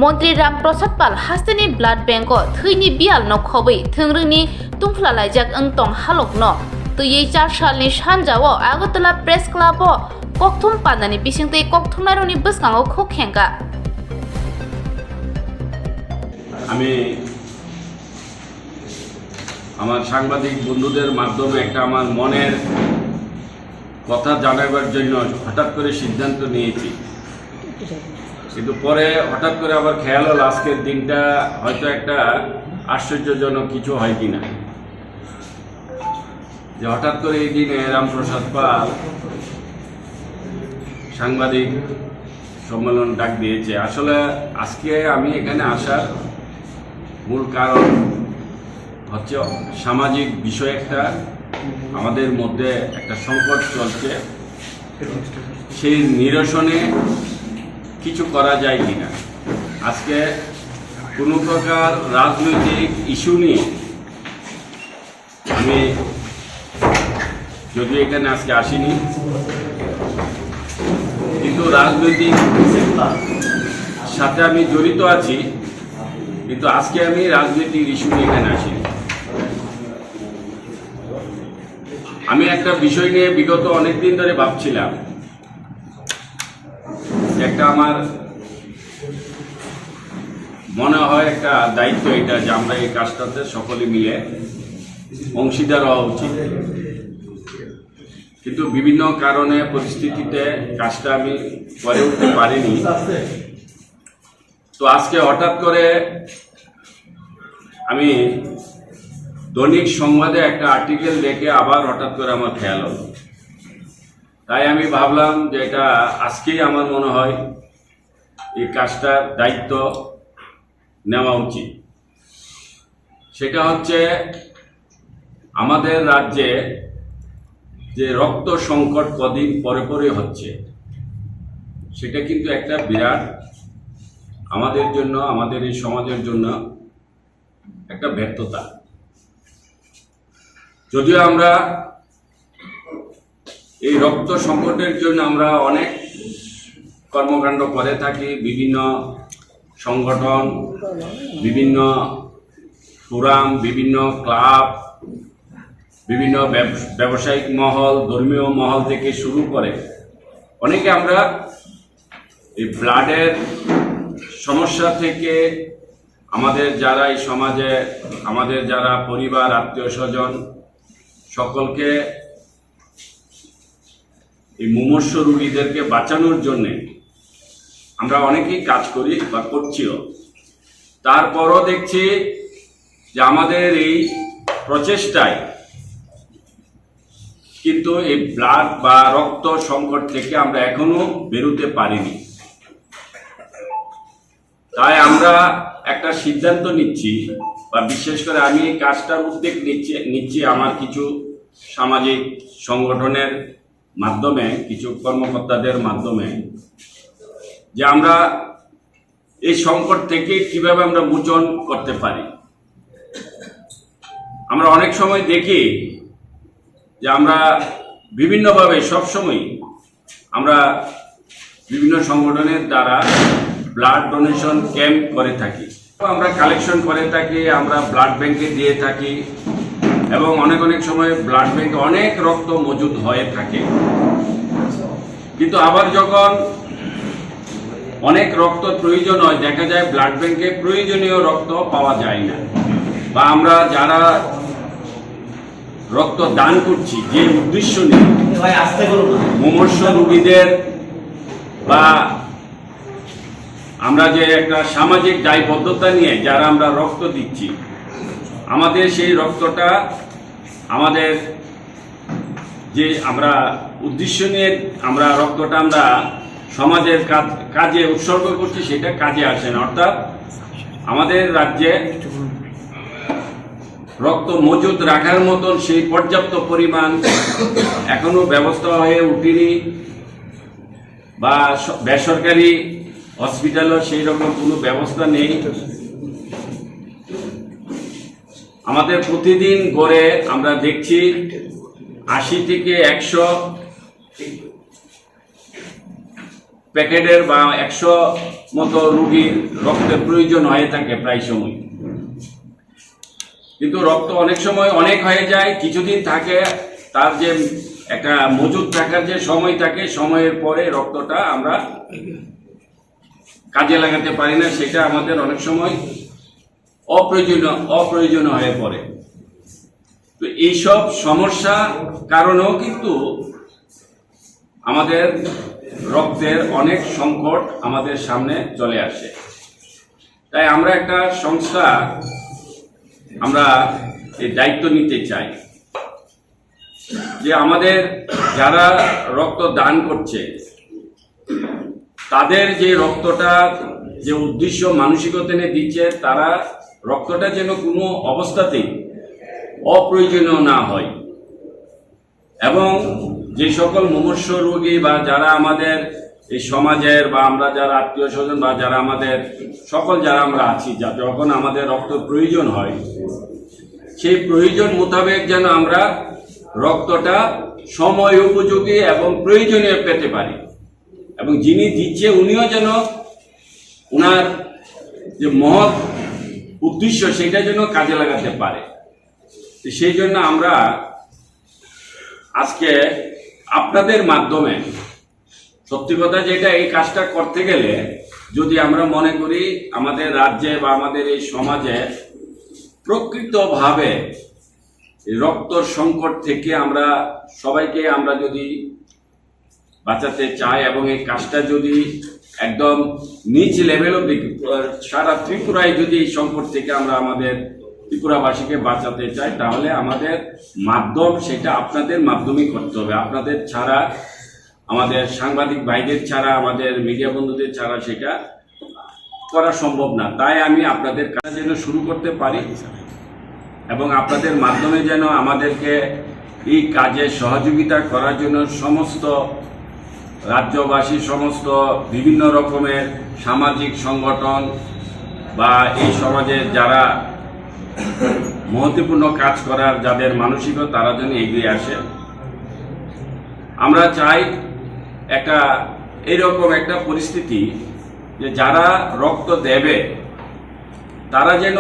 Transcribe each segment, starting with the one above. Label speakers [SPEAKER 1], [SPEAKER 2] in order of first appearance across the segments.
[SPEAKER 1] মন্ত্রী রামপ্রসাদ পাল হাস্তেনি blood bank Theni বিয়াল নখबै थोंरोंनि तुंफ्लालायजाक ओंतं हालकनो तुयै 4 सालनि सानजाओ Agartala press क्लाबो ककथुम पानानि बिसिंतै ककथुमनारनि बसकाङाव खोखेंगा
[SPEAKER 2] আমি আমার সাংবাদিক বন্ধুদের মাধ্যমে একটা আমার মনের কথা জানাবার জন্য হঠাৎ করে সিদ্ধান্ত নিয়েছি, কিন্তু পরে হঠাৎ করে আবার খেয়াল হলো আজকের দিনটা হয়তো একটা আশ্চর্যজনক কিছু হয় কিনা, যে হঠাৎ করে এই দিনে রামপ্রসাদ পাল সাংবাদিক সম্মেলন ডাক দিয়েছে। আসলে আজকে আমি এখানে আসার মূল কারণ হচ্ছে সামাজিক বিষয় একটা আমাদের মধ্যে একটা সংকট চলছে, সেই নিরসনে কিছু করা যায় কিনা। আজকে কোনো প্রকার রাজনৈতিক ইস্যু নিয়ে আমি যদিও এখানে আজকে আসিনি, কিন্তু রাজনৈতিক সাথে আমি জড়িত আছি, কিন্তু আজকে আমি রাজনৈতিক ইস্যু নিয়ে এখানে আসিনি। আমি একটা বিষয় নিয়ে বিগত অনেকদিন ধরে ভাবছিলাম, একটা আমার মনে হয় একটা দায়িত্ব এটা, যে আমরা এই কাজটাতে সকলে মিলে অংশীদার হওয়া উচিত, কিন্তু বিভিন্ন কারণে পরিস্থিতিতে কাজটা আমি করে উঠতে পারিনি। তো আজকে হঠাৎ করে আমি দৈনিক সংবাদে একটা আর্টিকেল দেখে আবার হঠাৎ করে আমার খেয়াল হলো, তাই আমি ভাবলাম যে এটা আজকেই আমার মনে হয় এই কাজটার দায়িত্ব নেওয়া উচিত। সেটা হচ্ছে আমাদের রাজ্যে যে রক্ত সংকট কদিন পরে পরে হচ্ছে, সেটা কিন্তু একটা বিরাট আমাদের জন্য, আমাদের এই সমাজের জন্য একটা ব্যর্থতা। যদিও আমরা এই রক্ত সংকটের জন্য আমরা অনেক কর্মকাণ্ড করে থাকি, বিভিন্ন সংগঠন, বিভিন্ন ফোরাম, বিভিন্ন ক্লাব, বিভিন্ন ব্যবসায়িক মহল, ধর্মীয় মহল থেকে শুরু করে অনেকে আমরা এই ব্লাডের সমস্যা থেকে আমাদের যারা এই সমাজে, আমাদের যারা পরিবার, আত্মীয় স্বজন, সকলকে এই মুমূর্ষ রোগীদেরকে বাঁচানোর জন্যে আমরা অনেকেই কাজ করি বা করছিও। তারপরও দেখছি যে আমাদের এই প্রচেষ্টায় কিন্তু এই ব্লাড বা রক্ত সংকট থেকে আমরা এখনো বেরোতে পারিনি। তাই আমরা একটা সিদ্ধান্ত নিচ্ছি, বা বিশেষ করে আমি এই কাজটার উদ্যোগ নিচ্ছি আমার কিছু সামাজিক সংগঠনের মাধ্যমে, কিছু কর্মকর্তাদের মাধ্যমে, যে আমরা এই সংকট থেকে কিভাবে আমরা মোচন করতে পারি। আমরা অনেক সময় দেখি যে আমরা বিভিন্নভাবে সবসময় আমরা বিভিন্ন সংগঠনের দ্বারা ব্লাড ডোনেশন ক্যাম্প করে থাকি, আমরা কালেকশন করে থাকি, আমরা ব্লাড ব্যাংকে দিয়ে থাকি, এবং অনেক সময় ব্লাড ব্যাংকে অনেক রক্ত মজুদ হয়ে থাকে। কিন্তু আবার যখন অনেক রক্ত প্রয়োজন হয়, দেখা যায় ব্লাড ব্যাংকে প্রয়োজনীয় রক্ত পাওয়া যায় না, বা আমরা যারা রক্ত দান করছি যে উদ্দেশ্য নিয়ে, মুমূর্ষ রোগীদের বা আমরা যে একটা সামাজিক দায়বদ্ধতা নিয়ে যারা আমরা রক্ত দিচ্ছি, আমাদের সেই রক্তটা আমাদের যে আমরা উদ্দেশ্য নিয়ে আমরা রক্তটা আমরা সমাজের কাজে উৎসর্গ করছি, সেটা কাজে আসে না। অর্থাৎ আমাদের রাজ্যে রক্ত মজুদ রাখার মতন সেই পর্যাপ্ত পরিমাণ এখনো ব্যবস্থা হয়ে উঠেনি, বা বেসরকারি হসপিটালও সেই রকম কোনো ব্যবস্থা নেই। আমাদের প্রতিদিন গড়ে আমরা দেখছি 80 থেকে 100 প্যাকেটের বা 100 মতো রোগীর রক্তের প্রয়োজন হয়ে থাকে প্রায় সময়, কিন্তু রক্ত অনেক সময় অনেক হয়ে যায়, কিছুদিন থাকে, তার যে একটা মজুদ থাকার যে সময় থাকে, সময়ের পরে রক্তটা আমরা কাজে লাগাতে পারি না, সেটা আমাদের অনেক সময় অপ্রয়োজনীয় হয়ে পড়ে। তো এইসব সমস্যা কারণেও কিন্তু আমাদের রক্তের অনেক সংকট আমাদের সামনে চলে আসে। তাই আমরা একটা সংস্থা আমরা এই দায়িত্ব নিতে চাই যে আমাদের যারা রক্ত দান করছে তাদের যে রক্তটা যে উদ্দেশ্য মানসিকতা নিয়ে দিচ্ছে, তারা রক্তটা যেন কোনো অবস্থাতেই অপ্রয়োজনীয় না হয়, এবং যে সকল মুমূর্ষ রোগী বা যারা আমাদের এই সমাজের বা আমরা যারা আত্মীয় স্বজন বা যারা আমাদের সকল যারা আমরা আছি, যখন আমাদের রক্ত প্রয়োজন হয়, সেই প্রয়োজন মোতাবেক যেন আমরা রক্তটা সময় উপযোগী এবং প্রয়োজনীয় পেতে পারি, এবং যিনি দিচ্ছে উনিও যেন ওনার যে মহৎ উদ্দেশ্য সেটা যেন কাজে লাগাতে পারে। সেই জন্য আমরা আজকে আপনাদের মাধ্যমে, সত্যি কথা যেটা, এই কাজটা করতে গেলে যদি আমরা মনে করি আমাদের রাজ্যে বা আমাদের এই সমাজে প্রকৃতভাবে রক্ত সংকট থেকে আমরা সবাইকে আমরা যদি বাঁচাতে চাই, এবং এই কাজটা যদি একদম নিচ লেভেল অব্দি সারা ত্রিপুরায় যদি এই সংকট থেকে আমরা আমাদের ত্রিপুরাবাসীকে বাঁচাতে চাই, তাহলে আমাদের মাধ্যম সেটা আপনাদের মাধ্যমেই করতে হবে। আপনাদের ছাড়া, আমাদের সাংবাদিক ভাইদের ছাড়া, আমাদের মিডিয়া বন্ধুদের ছাড়া সেটা করা সম্ভব না। তাই আমি আপনাদের কাজ যেন শুরু করতে পারি এবং আপনাদের মাধ্যমে যেন আমাদেরকে এই কাজে সহযোগিতা করার জন্য সমস্ত রাজ্যবাসী, সমস্ত বিভিন্ন রকমের সামাজিক সংগঠন বা এই সমাজে যারা মহত্বপূর্ণ কাজ করার যাদের মানসিকতা, তারা যেন এগিয়ে আসে। আমরা চাই একটা এরকম একটা পরিস্থিতি যে যারা রক্ত দেবে তারা যেন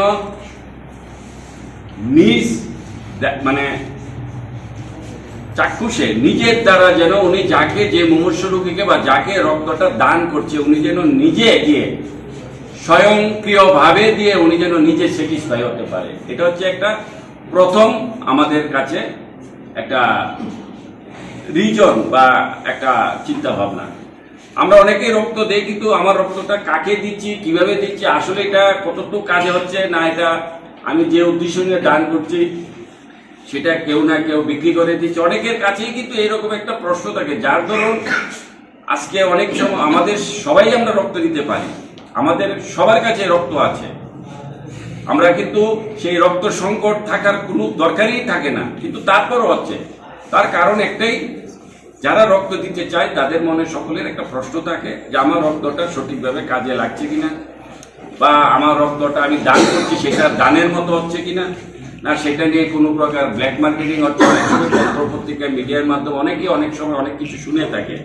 [SPEAKER 2] নিজ মানে চাক্ষুষে নিজের দ্বারা যেন উনি যাকে, যে মুমূর্ষ রোগীকে বা যাকে রক্তটা দান করছে, উনি যেন নিজে গিয়ে স্বয়ংক্রিয়ভাবে দিয়ে উনি যেন নিজে স্যাটিসফাই হতে পারে। এটা হচ্ছে একটা প্রথম আমাদের কাছে একটা রিজন বা একটা চিন্তা ভাবনা। আমরা অনেকেই রক্ত দেই, কিন্তু আমার রক্তটা কাকে দিচ্ছি, কিভাবে দিচ্ছি, আসলে এটা কতটুকু কাজে হচ্ছে না, এটা আমি যে উদ্দেশ্য নিয়ে দান করছি সেটা কেউ না কেউ বিক্রি করে দিচ্ছে। অনেকের কাছেই কিন্তু এইরকম একটা প্রশ্ন থাকে, যার ধরুন আজকে অনেক সময় আমাদের সবাই আমরা রক্ত দিতে পারি, আমাদের সবার কাছে রক্ত আছে, আমরা কিন্তু সেই রক্ত সংকট থাকার কোনো দরকারই থাকে না, কিন্তু তারপরও হচ্ছে। তার কারণ একটাই, যারা রক্ত দিতে চায় তাদের মনে সকলের একটা প্রশ্ন থাকে যে আমার রক্তটা সঠিকভাবে কাজে লাগছে কিনা, বা আমার রক্তটা আমি দান করছি সেটা দানের মতো হচ্ছে কিনা, না সেটা নিয়ে কোনো প্রকার ব্ল্যাক মার্কেটিং হচ্ছে। অনেক সময় পত্র পত্রিকা, মিডিয়ার মাধ্যমে অনেকেই অনেক সময় অনেক কিছু শুনে থাকে।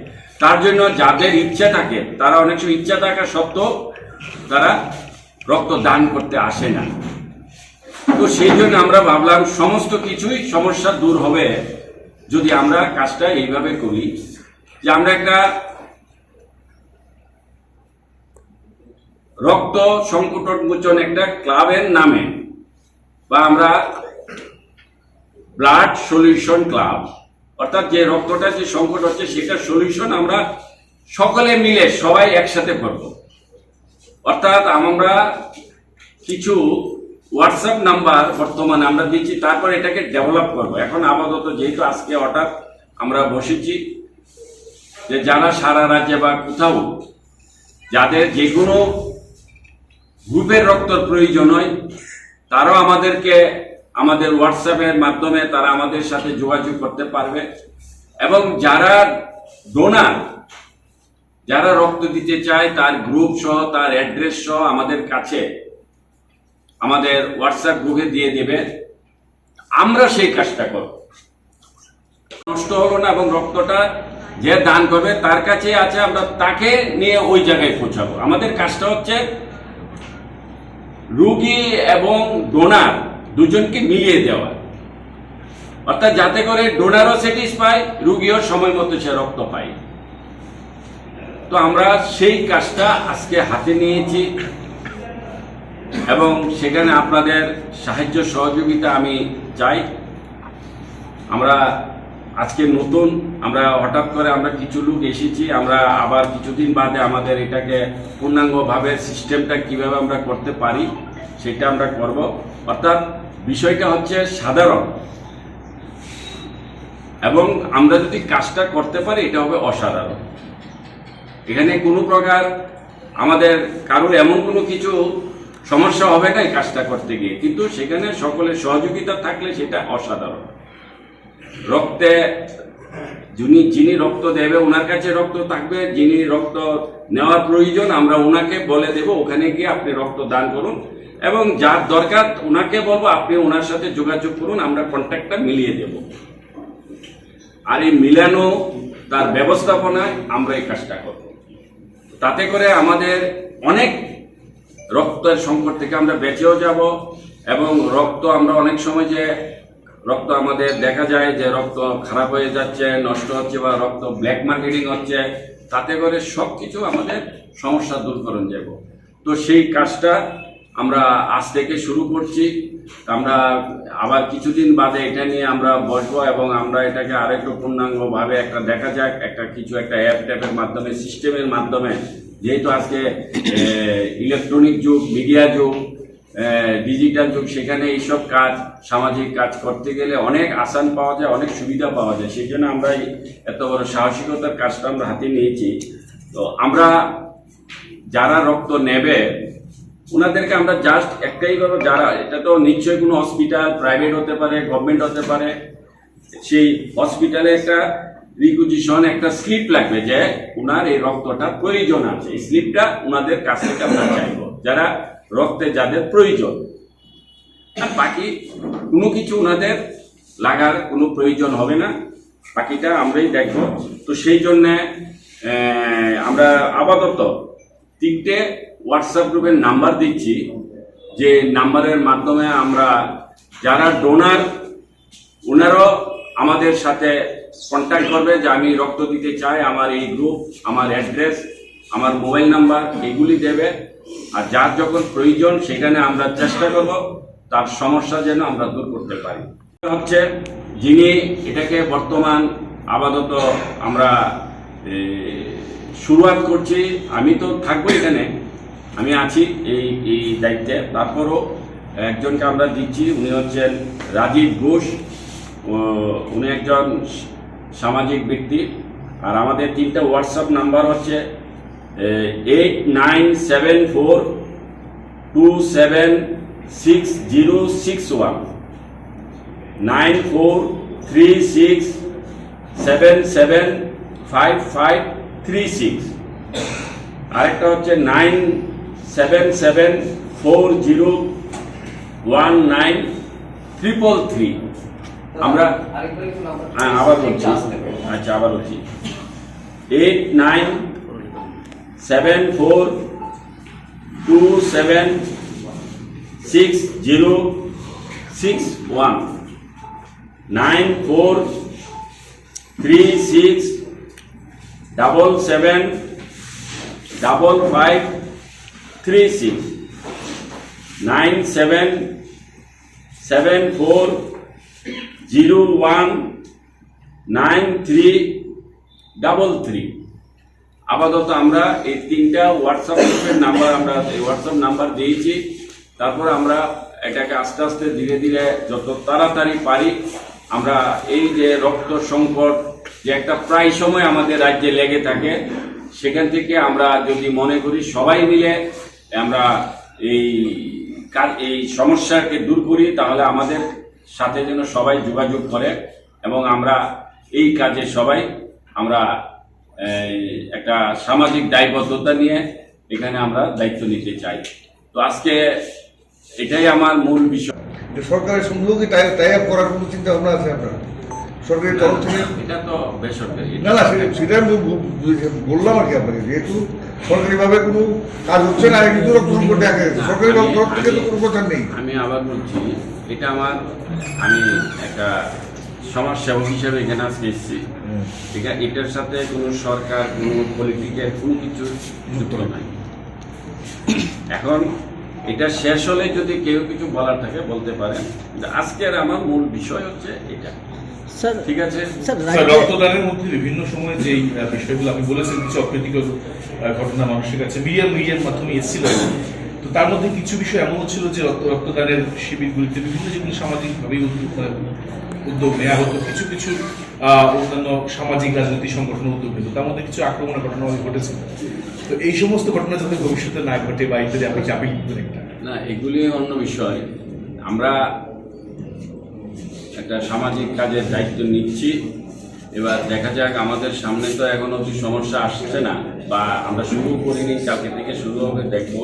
[SPEAKER 2] তার জন্য যাদের ইচ্ছা থাকে তারা অনেক সময় ইচ্ছা থাকা সত্ত্বেও তারা রক্ত দান করতে আসে না। তো সেই জন্য আমরা ভাবলাম সমস্ত কিছুই সমস্যা দূর হবে যদি আমরা কাজটা এইভাবে করি, যে আমরা একটা রক্ত সংকট মোচন একটা ক্লাবের নামে, বা আমরা ব্লাড সলিউশন ক্লাব, অর্থাৎ যে রক্তটা যে সংকট হচ্ছে সেটা সলিউশন আমরা সকলে মিলে সবাই একসাথে করব। অর্থাৎ আমরা কিছু হোয়াটসঅ্যাপ নাম্বার বর্তমানে আমরা দিচ্ছি, তারপর এটাকে ডেভেলপ করব। এখন আপাতত যেহেতু আজকে হঠাৎ আমরা বসেছি, যে যারা সারা রাজ্যে বা কোথাও যাদের যে কোনো গ্রুপের রক্তের প্রয়োজন হয়, তারাও আমাদেরকে আমাদের হোয়াটসঅ্যাপের মাধ্যমে তারা আমাদের সাথে যোগাযোগ করতে পারবে। এবং যারা ডোনার, যারা রক্ত দিতে চায়, তার গ্রুপ সহ তার অ্যাড্রেস সহ আমাদের কাছে আমাদের হোয়াটসঅ্যাপ গ্রুপে দিয়ে দেবে, আমরা সেই কাজটা করব। নষ্ট হলো না এবং রক্তটা যে দান করবে তার কাছে আছে, আমরা তাকে নিয়ে ওই জায়গায় পৌঁছাবো। আমাদের কাজটা হচ্ছে রোগী এবং ডোনার দুজনকে মিলিয়ে দেওয়া, অর্থাৎ যাতে করে ডোনারও স্যাটিসফাই, রোগীও সময় মতো সে রক্ত পায়। তো আমরা সেই কাজটা আজকে হাতে নিয়েছি এবং সেখানে আপনাদের সাহায্য সহযোগিতা আমি চাই। আমরা আজকে নতুন, আমরা হঠাৎ করে আমরা কিছু লোক এসেছি, আমরা আবার কিছুদিন বাদে আমাদের এটাকে পূর্ণাঙ্গভাবে সিস্টেমটা কিভাবে আমরা করতে পারি সেটা আমরা করব। অর্থাৎ বিষয়টা হচ্ছে সাধারণ, এবং আমরা যদি কাজটা করতে পারি এটা হবে অসাধারণ। এখানে কোনো প্রকার আমাদের কারোর এমন কোনো কিছু সমস্যা হবে না এই কাজটা করতে গিয়ে, কিন্তু সেখানে সকলের সহযোগিতা থাকলে সেটা অসাধারণ। রক্তে যিনি রক্ত দেবে ওনার কাছে রক্ত থাকবে, যিনি রক্ত নেওয়ার প্রয়োজন আমরা ওনাকে বলে দেব ওখানে গিয়ে আপনি রক্ত দান করুন, এবং যার দরকার ওনাকে বলবো আপনি ওনার সাথে যোগাযোগ করুন, আমরা কন্ট্যাক্টটা মিলিয়ে দেব। আর এই মিলানো তার ব্যবস্থাপনায় আমরা এই কাজটা করব। তাতে করে আমাদের অনেক রক্তের সংকট থেকে আমরা বেঁচেও যাব, এবং রক্ত আমরা অনেক সময় যে রক্ত আমাদের দেখা যায় যে রক্ত খারাপ হয়ে যাচ্ছে, নষ্ট হচ্ছে, বা রক্ত ব্ল্যাক মার্কেটিং হচ্ছে, তাতে করে সব কিছু আমাদের সমস্যা দূর করণ যাব। তো সেই কাজটা আমরা আজ থেকে শুরু করছি। আমরা আবার কিছুদিন বাদে এটা নিয়ে আমরা বসবো এবং আমরা এটাকে আরেকটু পূর্ণাঙ্গভাবে একটা দেখা যাক, একটা অ্যাপ ট্যাপের মাধ্যমে, সিস্টেমের মাধ্যমে, যেহেতু আজকে ইলেকট্রনিক যুগ, মিডিয়া যুগ, ডিজিটাল যুগ, সেখানে এইসব কাজ, সামাজিক কাজ করতে গেলে অনেক আসান পাওয়া যায়, অনেক সুবিধা পাওয়া যায়। সেই জন্য আমরা এত বড় সাহসিকতার কাজটা আমরা হাতে নিয়েছি। তো আমরা যারা রক্ত নেবে ওনাদেরকে আমরা জাস্ট একটাই করবো, যারা, এটা তো নিশ্চয়ই কোনো হসপিটাল, প্রাইভেট হতে পারে, গভর্নমেন্ট হতে পারে, সেই হসপিটালে একটা রিকুইজিশন, একটা স্লিপ লাগবে যে ওনার এই রক্তটা প্রয়োজন আছে। এই স্লিপটা ওনাদের কাছ থেকে আমরা চাইব, যারা রক্তে যাদের প্রয়োজন। আর বাকি কোনো কিছু ওনাদের লাগার কোনো প্রয়োজন হবে না, বাকিটা আমরাই দেখব। তো সেই জন্যে আমরা আপাতত 3টে হোয়াটসঅ্যাপ গ্রুপের নাম্বার দিচ্ছি, যে নাম্বারের মাধ্যমে আমরা যারা ডোনার ওনারাও আমাদের সাথে কন্ট্যাক্ট করবে যে আমি রক্ত দিতে চাই, আমার এই গ্রুপ, আমার অ্যাড্রেস, আমার মোবাইল নাম্বার এগুলি দেবে। আর যার যখন প্রয়োজন সেখানে আমরা চেষ্টা করব তার সমস্যা যেন আমরা দূর করতে পারি। হচ্ছে যিনি এটাকে বর্তমান আপাতত আমরা শুরুয়াত করছি, আমি তো থাকবো এখানে, আমি আছি এই দায়িত্বে। তারপরও একজনকে আমরা দিচ্ছি, উনি হচ্ছেন রাজীব ঘোষ, উনি একজন সামাজিক ব্যক্তি। আর আমাদের 3টা হোয়াটসঅ্যাপ নাম্বার হচ্ছে 8974276061, 9436775536, আরেকটা হচ্ছে 9774019333। আমরা আবার বলছি, আচ্ছা আবার বলছি, 8974276061, 9436775536, 9774019333। আপাতত আমরা এই 3টা হোয়াটসঅ্যাপ গ্রুপের নাম্বার, আমরা হোয়াটসঅ্যাপ নাম্বার দিয়েছি। তারপর আমরা এটাকে আস্তে আস্তে ধীরে ধীরে যত তাড়াতাড়ি পারি, আমরা এই যে রক্ত সংকট যে একটা প্রায় সময় আমাদের রাজ্যে লেগে থাকে, সেখান থেকে আমরা যদি মনে করি সবাই মিলে আমরা এই সমস্যাকে দূর করি, তাহলে আমাদের সাথে যেন সবাই যোগাযোগ করে, এবং আমরা এই কাজে সবাই আমরা একটা সামাজিক দায়বদ্ধতা নিয়ে এখানে আমরা দায়িত্ব নিতে চাই। তো আজকে এটাই আমার মূল বিষয়।
[SPEAKER 3] সরকারের সঙ্গেও কি টাই আপ করার কোনো চিন্তা ভাবনা আছে আপনার? সরকারি তরফ থেকে?
[SPEAKER 2] এটা তো বেসরকারি।
[SPEAKER 3] না না, সেটা আমি বললাম আর কি আপনাকে, যেহেতু সরকারিভাবে কোনো কাজ হচ্ছে না, কিন্তু রক্ত সংকট দেখা গেছে, সরকারি তরফ থেকে তো কোনো প্রচার নেই।
[SPEAKER 2] আমি আবার বলছি, এটা আমি একটা সমাজসেবক হিসেবে এখানে আজকে এসেছি, ঠিক আছে? এটার সাথে কোনো সরকার, কোনো পলিটিক্যাল কোনো কিছু যুক্ত নাই। এখন এটা শেষ হলে যদি কেউ কিছু বলার থাকে বলতে পারেন, আজকের আমার মূল বিষয় হচ্ছে এটা, ঠিক আছে?
[SPEAKER 4] রক্তদানের মধ্যে বিভিন্ন সময় যে বিষয়গুলো আপনি বলেছেন, কিছু অপ্রীতিকর ঘটনা মানুষের কাছে মিডিয়ার মাধ্যমে এসেছিল, তো তার মধ্যে কিছু বিষয় এমন ছিল যে রক্তদানের শিবিরগুলিতে বিভিন্ন যেগুলো সামাজিকভাবে উদ্যোগ নেওয়া হতো, কিছু কিছু অন্যান্য সামাজিক রাজনৈতিক সংগঠনের উদ্যোগ নিত, তার মধ্যে কিছু আক্রমণের ঘটনা ঘটেছে। তো এই সমস্ত ঘটনা যাতে ভবিষ্যতে না ঘটে বা ইত্যাদি আপনি চাপে
[SPEAKER 2] না, এগুলি অন্য বিষয়। আমরা একটা সামাজিক কাজের দায়িত্ব নিচ্ছি, এবার দেখা যাক। আমাদের সামনে তো এখন অতি সমস্যা আসছে না, বা আমরা শুরু করিনি, কালকে থেকে শুরু হবে, দেখব।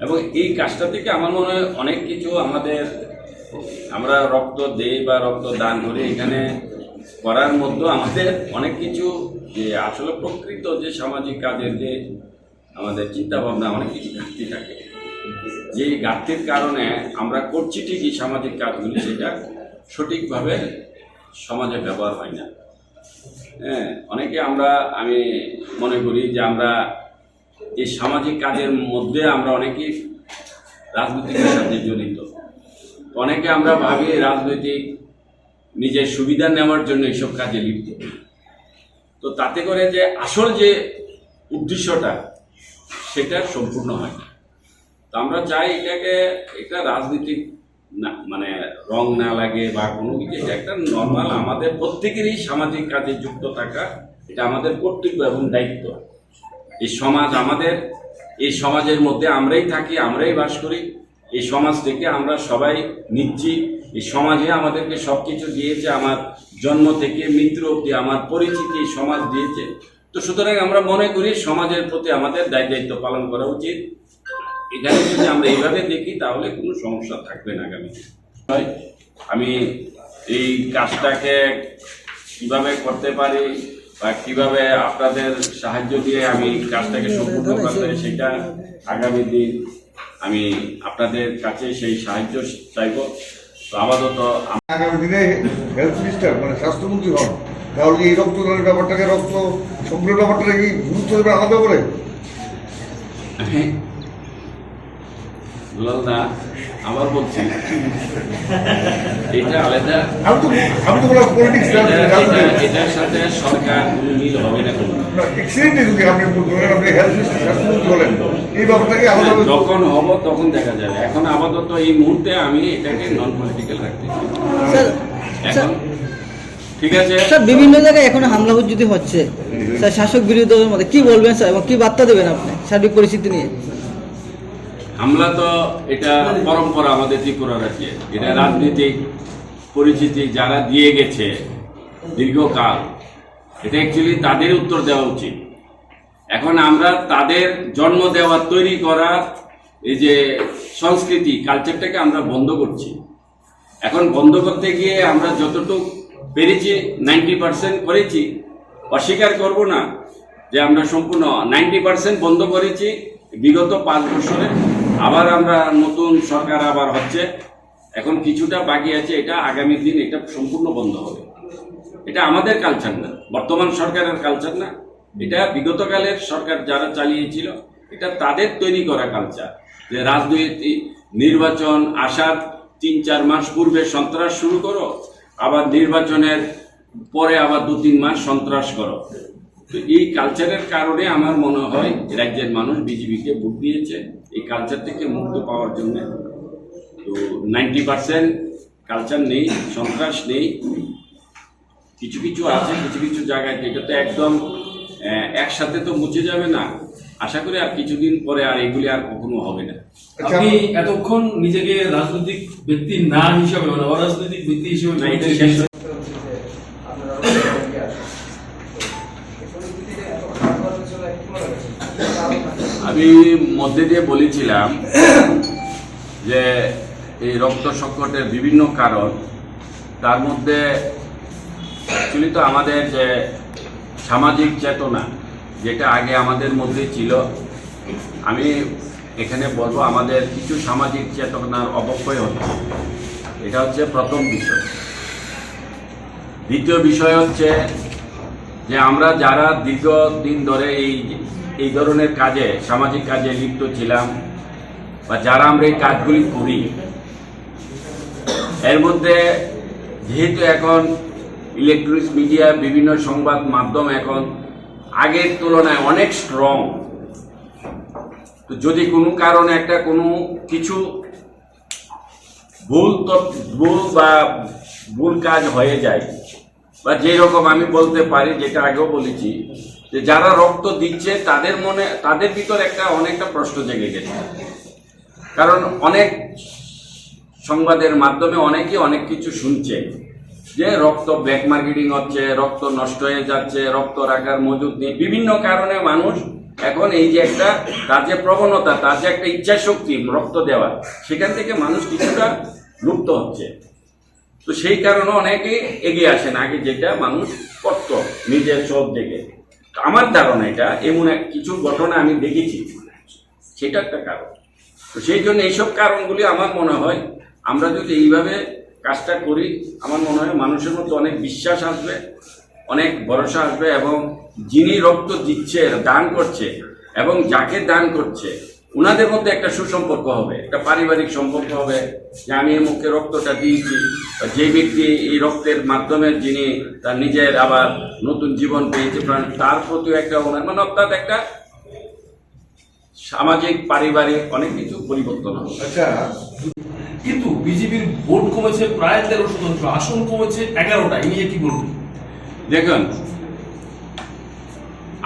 [SPEAKER 2] এবং এই কাজটা থেকে আমার মনে হয় অনেক কিছু আমরা রক্ত দেই বা রক্ত দান করি, এখানে করার মধ্যে আমাদের অনেক কিছু যে আসলে প্রকৃত যে সামাজিক কাজের যে আমাদের চিন্তা ভাবনা, অনেক কিছু ঘাটতি থাকে। যে ঘাটতির কারণে আমরা করছি ঠিকই সামাজিক কাজগুলি, সেটা সঠিকভাবে সমাজে ব্যবহার হয় না। হ্যাঁ, অনেকে আমি মনে করি যে আমরা এই সামাজিক কাজের মধ্যে আমরা অনেকেই রাজনৈতিকের সাথে জড়িত। অনেকে আমরা ভাবি রাজনৈতিক নিজের সুবিধা নেওয়ার জন্য এইসব কাজে লিপ্ত, তো তাতে করে যে আসল যে উদ্দেশ্যটা সেটা সম্পূর্ণ হয় না। তো আমরা চাই এটা রাজনৈতিক না, মানে রং না লাগে বা কোনো কিছু, এটা একটা নর্মাল আমাদের প্রত্যেকেরই সামাজিক কাজে যুক্ত থাকা, এটা আমাদের কর্তব্য এবং দায়িত্ব। এই সমাজ এই সমাজের মধ্যে আমরাই থাকি, আমরাই বাস করি। এই সমাজ থেকে আমরা সবাই নিচ্ছি। এই সমাজে আমাদেরকে সব কিছু দিয়েছে, আমার জন্ম থেকে মৃত্যু অবধি আমার পরিচিতি সমাজ দিয়েছে। তো সুতরাং আমরা মনে করি সমাজের প্রতি আমাদের দায়িত্ব পালন করা উচিত। এখানে যদি আমরা এইভাবে দেখি তাহলে কোনো সমস্যা থাকবে না আগামীতে। আমি এই কাজটাকে কিভাবে করতে পারি বা কিভাবে আপনাদের সাহায্য দিয়ে আমি কাজটাকে সম্পূর্ণ করতে, সেটা আগামী দিন আমি আপনাদের কাছে সেই সাহায্য চাইব। তো আপাতত
[SPEAKER 3] আগামী দিনে হেলথ মিনিস্টার মানে স্বাস্থ্যমন্ত্রী হন, তাহলে এই রক্তদানের ব্যাপারটাকে, রক্ত সংগ্রহের ব্যাপারটাকে কি গুরুত্ব দেবে আলাদা করে?
[SPEAKER 2] না, আবার বলছি, এটা আলাদা।
[SPEAKER 3] আমি তো বললাম পলিটিক্স,
[SPEAKER 2] এটার সাথে সরকার কোনো মিল হবে না। কোনো
[SPEAKER 3] এক্সিডেন্টে যদি আপনি হেলথ মিনিস্টার স্বাস্থ্যমন্ত্রী বলেন, এই ব্যাপারটাকে আলাদা
[SPEAKER 2] যখন হব তখন দেখা যাবে। এখন আপাতত এই মুহূর্তে আমি এটাকে নন পলিটিক্যাল রাখতে চাই। এখন ঠিক আছে
[SPEAKER 5] স্যার, বিভিন্ন জায়গায় এখন হামলা যদি হচ্ছে স্যার, শাসক বিরোধীদের মধ্যে কি বলবেন স্যার, এবং কি বার্তা দেবেন আপনি সার্বিক পরিস্থিতি নিয়ে?
[SPEAKER 2] হামলা তো এটা পরম্পরা আমাদের ত্রিপুরা রাজ্যে, এটা রাজনৈতিক পরিচিতি যারা দিয়ে গেছে দীর্ঘকাল, এটা অ্যাকচুয়ালি তাদের উত্তর দেওয়া উচিত। এখন আমরা তাদের জন্ম দেওয়া, তৈরি করা এই যে সংস্কৃতি, কালচারটাকে আমরা বন্ধ করছি। এখন বন্ধ করতে গিয়ে আমরা যতটুকু পেরেছি 90% করেছি, অস্বীকার করব না যে আমরা সম্পূর্ণ 90% বন্ধ করেছি বিগত 5 বছরে। আবার আমরা নতুন সরকার আবার হচ্ছে, এখন কিছুটা বাকি আছে, এটা আগামী দিন এটা সম্পূর্ণ বন্ধ হবে। এটা আমাদের কালচার না, বর্তমান সরকারের কালচার না, এটা বিগতকালের সরকার যারা চালিয়েছিল, এটা তাদের তৈরি করা কালচার। যে রাজনৈতিক নির্বাচন আসার 3-4 মাস পূর্বে সন্ত্রাস শুরু করো, আবার নির্বাচনের পরে আবার 2-3 মাস সন্ত্রাস করো। তো এই কালচারের কারণে আমার মনে হয় রাজ্যের মানুষ বিজেপিকে ভোট দিয়েছে, এই কালচার থেকে মুক্ত পাওয়ার জন্য। তো 90% কালচার নেই, সন্ত্রাস নেই, কিছু কিছু আছে কিছু কিছু জায়গায়, এটা তো একদম একসাথে তো মুছে যাবে না। আশা করি আর কিছুদিন পরে আর এগুলি আর কখনো হবে না।
[SPEAKER 6] আপনি এতক্ষণ নিজেকে রাজনৈতিক ব্যক্তি না হিসাবে, মানে অরাজনৈতিক ব্যক্তি হিসেবে
[SPEAKER 2] আমি মধ্যে দিয়ে বলেছিলাম যে এই রক্ত সংকটের বিভিন্ন কারণ, তার মধ্যে অ্যাকচুয়ালি তো আমাদের যে সামাজিক চেতনা যেটা আগে আমাদের মধ্যে ছিল, আমি এখানে বলবো আমাদের কিছু সামাজিক চেতনার অবক্ষয় হচ্ছে। এটা হচ্ছে প্রথম বিষয়। দ্বিতীয় বিষয় হচ্ছে যে আমরা যারা দীর্ঘদিন ধরে এই ধরনের কাজে, সামাজিক কাজে লিপ্ত ছিলাম, বা যারা আমরা এই কাজগুলি করি, এর মধ্যে যেহেতু এখন ইলেকট্রনিক্স মিডিয়া, বিভিন্ন সংবাদ মাধ্যম এখন আগের তুলনায় অনেক স্ট্রং, তো যদি কোনো কারণে একটা কোনো কিছু ভুল বা ভুল কাজ হয়ে যায়, বা যেরকম আমি বলতে পারি, যেটা আগেও বলেছি, যে যারা রক্ত দিচ্ছে তাদের ভিতর অনেকটা প্রশ্ন জেগে গেছে। কারণ অনেক সংবাদের মাধ্যমে অনেকেই অনেক কিছু শুনছে যে রক্ত ব্ল্যাক মার্কেটিং হচ্ছে, রক্ত নষ্ট হয়ে যাচ্ছে, রক্ত রাখার মজুদ নেই, বিভিন্ন কারণে মানুষ এখন এই যে একটা তার যে প্রবণতা, তার যে একটা ইচ্ছা শক্তি রক্ত দেওয়ার, সেখান থেকে মানুষ কিছুটা লুপ্ত হচ্ছে। তো সেই কারণে অনেকে এগিয়ে আসেন, আগে যেটা মানুষ করত নিজের চোখ দেখে। আমার ধারণা এটা এমন কিছু ঘটনা আমি দেখেছি, সেটা একটা কারণ। তো সেই জন্য এইসব কারণগুলি আমার মনে হয় আমরা যদি এইভাবে কাজটা করি, আমার মনে হয় মানুষের মধ্যে অনেক বিশ্বাস আসবে, অনেক ভরসা আসবে, এবং যিনি রক্ত দিচ্ছে, দান করছে, এবং যাকে দান করছে, ওনাদের মধ্যে একটা সুসম্পর্ক হবে, একটা পারিবারিক সম্পর্ক হবে, যে আমি এই মুখে রক্তটা দিয়েছি, যে ব্যক্তি এই রক্তের মাধ্যমে যিনি তার নিজের আবার নতুন জীবন পেয়েছে, তার প্রতিও একটা মানে অর্থাৎ একটা সামাজিক পারিবারিক অনেক কিছু পরিবর্তন হবে।
[SPEAKER 3] আচ্ছা,
[SPEAKER 6] কিন্তু বিজেপির ভোট কমেছে প্রায় 13%, আসন কমেছে 11টা, এই নিয়ে কি বলবেন?
[SPEAKER 2] দেখুন,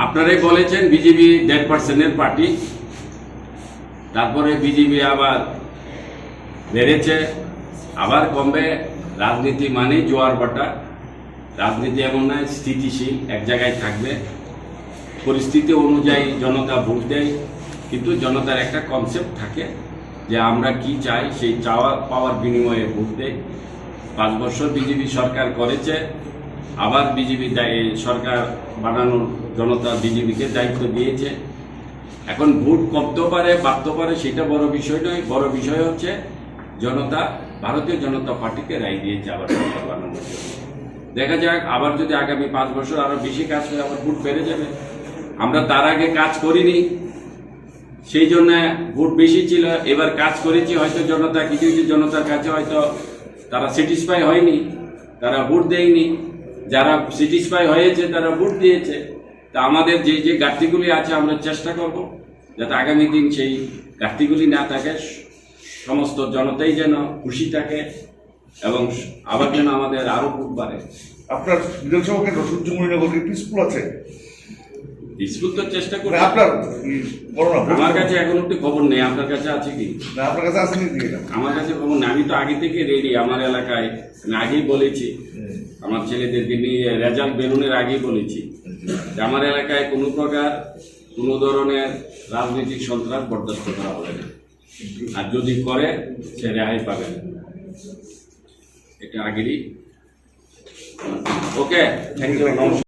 [SPEAKER 2] আপনারাই বলেছেন বিজেপি 1.5% পার্টি, তারপরে বিজেপি আবার বেড়েছে, আবার কমবে। রাজনীতি মানে জোয়ার বাটা, রাজনীতি এমন নয় স্থিতিশীল, এক জায়গায় থাকবে। পরিস্থিতি অনুযায়ী জনতা ভোট দেয়, কিন্তু জনতার একটা কনসেপ্ট থাকে যে আমরা কি চাই, সেই চাওয়া পাওয়ার বিনিময়ে ভোট দেয়। 5 বছর বিজেপি সরকার করেছে, আবার বিজেপি সরকার বানানোর জনতা বিজেপিকে দায়িত্ব দিয়েছে। এখন ভোট কমতেও পারে, বাড়তেও পারে, সেটা বড় বিষয় নয়। বড় বিষয় হচ্ছে জনতা ভারতীয় জনতা পার্টিকে রায় দিয়েছে আবার সরকার বানানোর জন্য। দেখা যাক, আবার যদি আগামী 5 বছর আরো বেশি কাজ করে, আবার ভোট বেড়ে যাবে। আমরা তার আগে কাজ করিনি, সেই জন্য ভোট বেশি ছিল। এবার কাজ করেছি, হয়তো জনতা কিছু কিছু জনতার কাছে হয়তো তারা স্যাটিসফাই হয়নি, তারা ভোট দেয়নি। যারা স্যাটিসফাই হয়েছে তারা ভোট দিয়েছে। তা আমাদের যে যে ঘাটতিগুলি আছে, আমরা চেষ্টা করব যাতে আগামী দিন সেই ঘাটতিগুলি না থাকে, সমস্ত জনতাই যেন খুশি থাকে, এবং আবার যেন আমাদের আরো ভোট বাড়ে।
[SPEAKER 3] আপনার বিধানসভা কেন্দ্র সূর্যমণিনগর কি পিসফুল আছে?
[SPEAKER 2] পিসফুল তো চেষ্টা করি।
[SPEAKER 3] মানে আপনার করোনা
[SPEAKER 2] আমার কাছে এখন একটু খবর নেই, আপনার কাছে আছে কি?
[SPEAKER 3] না, আপনার কাছে আসেনি দিকে না।
[SPEAKER 2] আমার কাছে খবর নেই। আমি তো আগে থেকে রেডি। আমার এলাকায় আমি আগেই বলেছি, আমার ছেলেদেরকে নিয়ে রেজাল্ট বেরোনোর আগেই বলেছি যে আমার এলাকায় কোনো প্রকার কোনো ধরনের রাজনৈতিক সন্ত্রাস বরদাস্ত করা হবে না, আর যদি করে সে রেহাই পাবে না। এটা আগেরই। ওকে, থ্যাংক ইউ।